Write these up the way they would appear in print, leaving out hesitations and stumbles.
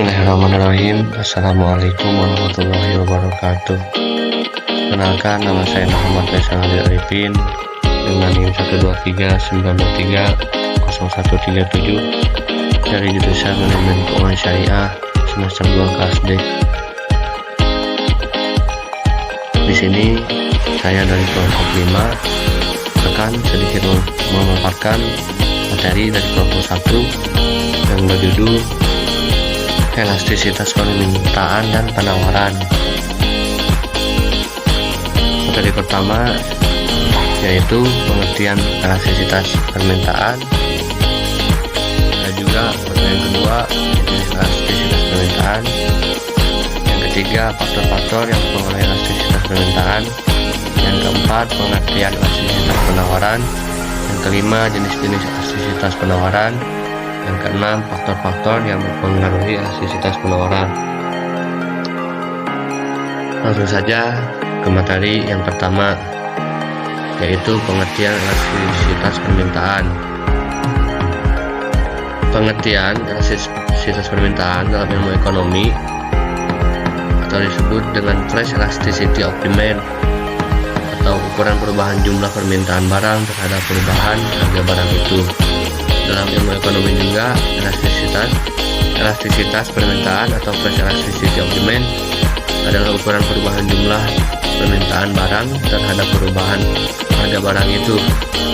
Bismillahirrahmanirrahim. Assalamualaikum warahmatullahi wabarakatuh. Kenalkan, nama saya Muhammad Faisal Ali Arifin dengan NIM 123930137 dari jurusan Manajemen Keuangan Syariah semester 2 kelas D. Di sini saya dari kelompok 5 akan sedikit memaparkan materi dari kelompok 1 yang berjudul elastisitas permintaan dan penawaran. Materi pertama yaitu pengertian elastisitas permintaan, dan juga materi yang kedua yaitu elastisitas permintaan, yang ketiga faktor-faktor yang mempengaruhi elastisitas permintaan, yang keempat pengertian elastisitas penawaran, yang kelima jenis-jenis elastisitas penawaran, yang keenam faktor-faktor yang mempengaruhi elastisitas penawaran. Langsung saja ke materi yang pertama, yaitu pengertian elastisitas permintaan. Pengertian elastisitas permintaan dalam ilmu ekonomi atau disebut dengan price elasticity of demand, atau ukuran perubahan jumlah permintaan barang terhadap perubahan harga barang itu. Dalam ilmu ekonomi juga, elastisitas permintaan atau price elasticity of demand adalah ukuran perubahan jumlah permintaan barang terhadap perubahan harga barang itu.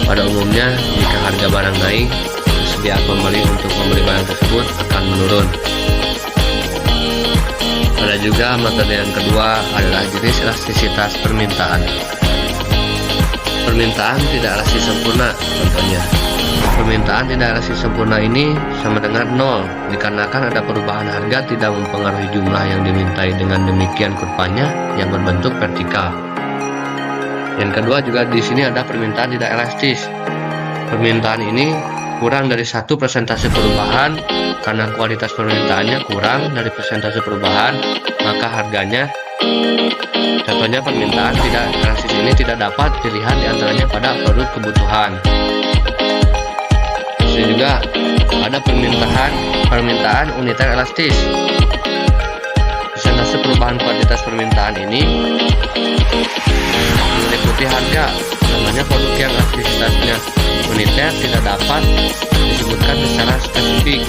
Pada umumnya, jika harga barang naik, kesediaan pembeli untuk membeli barang tersebut akan menurun. Ada juga materi yang kedua adalah jenis elastisitas permintaan. Permintaan tidak elastis sempurna. Contohnya, permintaan tidak elastis sempurna ini sama dengan 0, dikarenakan ada perubahan harga tidak mempengaruhi jumlah yang dimintai, dengan demikian kurvanya yang berbentuk vertikal. Yang kedua juga di sini ada permintaan tidak elastis. Permintaan ini kurang dari 1 persentase perubahan. Karena kualitas permintaannya kurang dari persentase perubahan, maka harganya, contohnya permintaan tidak elastis ini tidak dapat dilihat diantaranya pada produk kebutuhan. Ini juga ada permintaan uniter elastis. Persentase perubahan kuantitas permintaan ini meliputi harga, namanya produk yang elastisitasnya uniter tidak dapat disebutkan secara spesifik.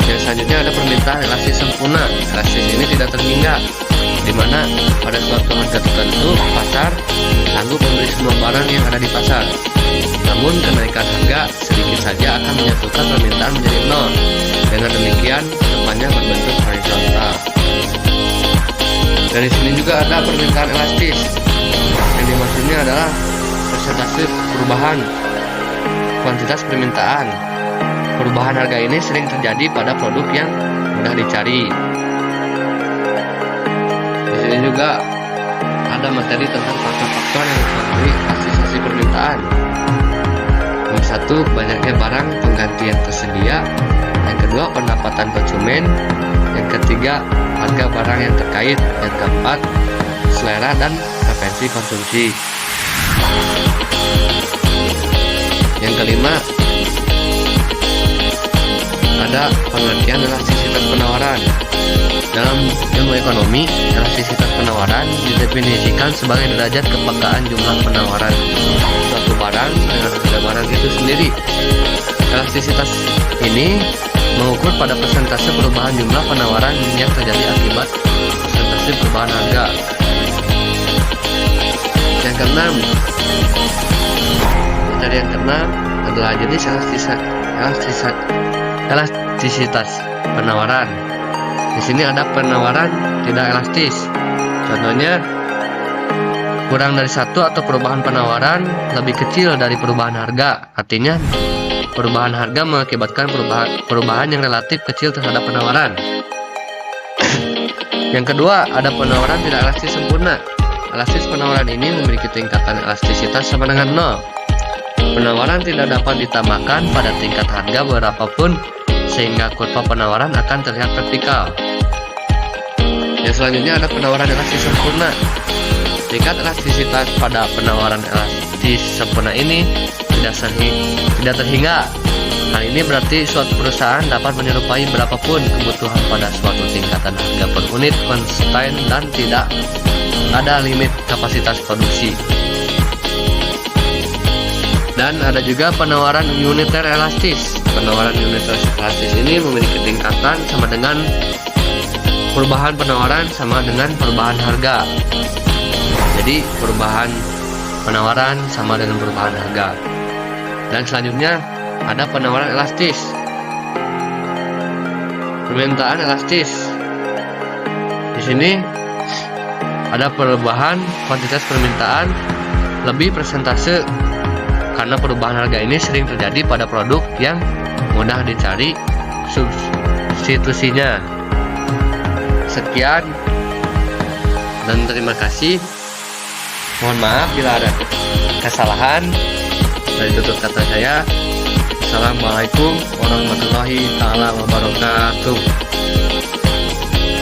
Yang selanjutnya ada permintaan elastis sempurna. Elastis ini tidak terhingga, di mana pada suatu harga tertentu pasar sanggup membeli semua barang yang ada di pasar. Namun kenaikan harga sedikit saja akan menyatukan permintaan menjadi 0. Dengan demikian depannya berbentuk horizontal. Dari sini juga ada permintaan elastis. Yang dimaksudnya adalah persentase perubahan kuantitas permintaan. Perubahan harga ini sering terjadi pada produk yang mudah dicari. Di sini juga ada materi tentang faktor-faktor yang mempengaruhi elastisitas permintaan. Yang satu, banyaknya barang pengganti yang tersedia. Yang kedua, pendapatan konsumen. Yang ketiga, harga barang yang terkait. Yang keempat, selera dan preferensi konsumsi. Yang kelima, ada pengertian elastisitas penawaran. Dalam ilmu ekonomi, elastisitas penawaran didefinisikan sebagai derajat kepekaan jumlah penawaran suatu barang dengan harga barang itu sendiri. Elastisitas ini mengukur pada persentase perubahan jumlah penawaran yang terjadi akibat persentase perubahan harga. Yang keenam, materi yang keenam adalah jenis elastisitas penawaran. Di sini ada penawaran tidak elastis. Contohnya, kurang dari 1 atau perubahan penawaran lebih kecil dari perubahan harga. Artinya, perubahan harga mengakibatkan perubahan yang relatif kecil terhadap penawaran. Yang kedua, ada penawaran tidak elastis sempurna. Elastis penawaran ini memiliki tingkatan elastisitas sama dengan 0. Penawaran tidak dapat ditambahkan pada tingkat harga berapapun, sehingga kurva penawaran akan terlihat vertikal. Yang selanjutnya ada penawaran elastis sempurna. Tingkat elastisitas pada penawaran elastis sempurna ini tidak terhingga. Hal ini berarti suatu perusahaan dapat menyerupai berapapun kebutuhan pada suatu tingkatan harga per unit konstan dan tidak ada limit kapasitas produksi. Dan ada juga penawaran uniter elastis. Penawaran uniter elastis ini memiliki tingkatan sama dengan perubahan penawaran sama dengan perubahan harga. Jadi perubahan penawaran sama dengan perubahan harga. Dan selanjutnya ada penawaran elastis. Permintaan elastis. Di sini ada perubahan kuantitas permintaan lebih persentase karena perubahan harga ini sering terjadi pada produk yang mudah dicari substitusinya. Sekian dan terima kasih. Mohon maaf bila ada kesalahan dari tutur kata saya. Assalamualaikum warahmatullahi wabarakatuh.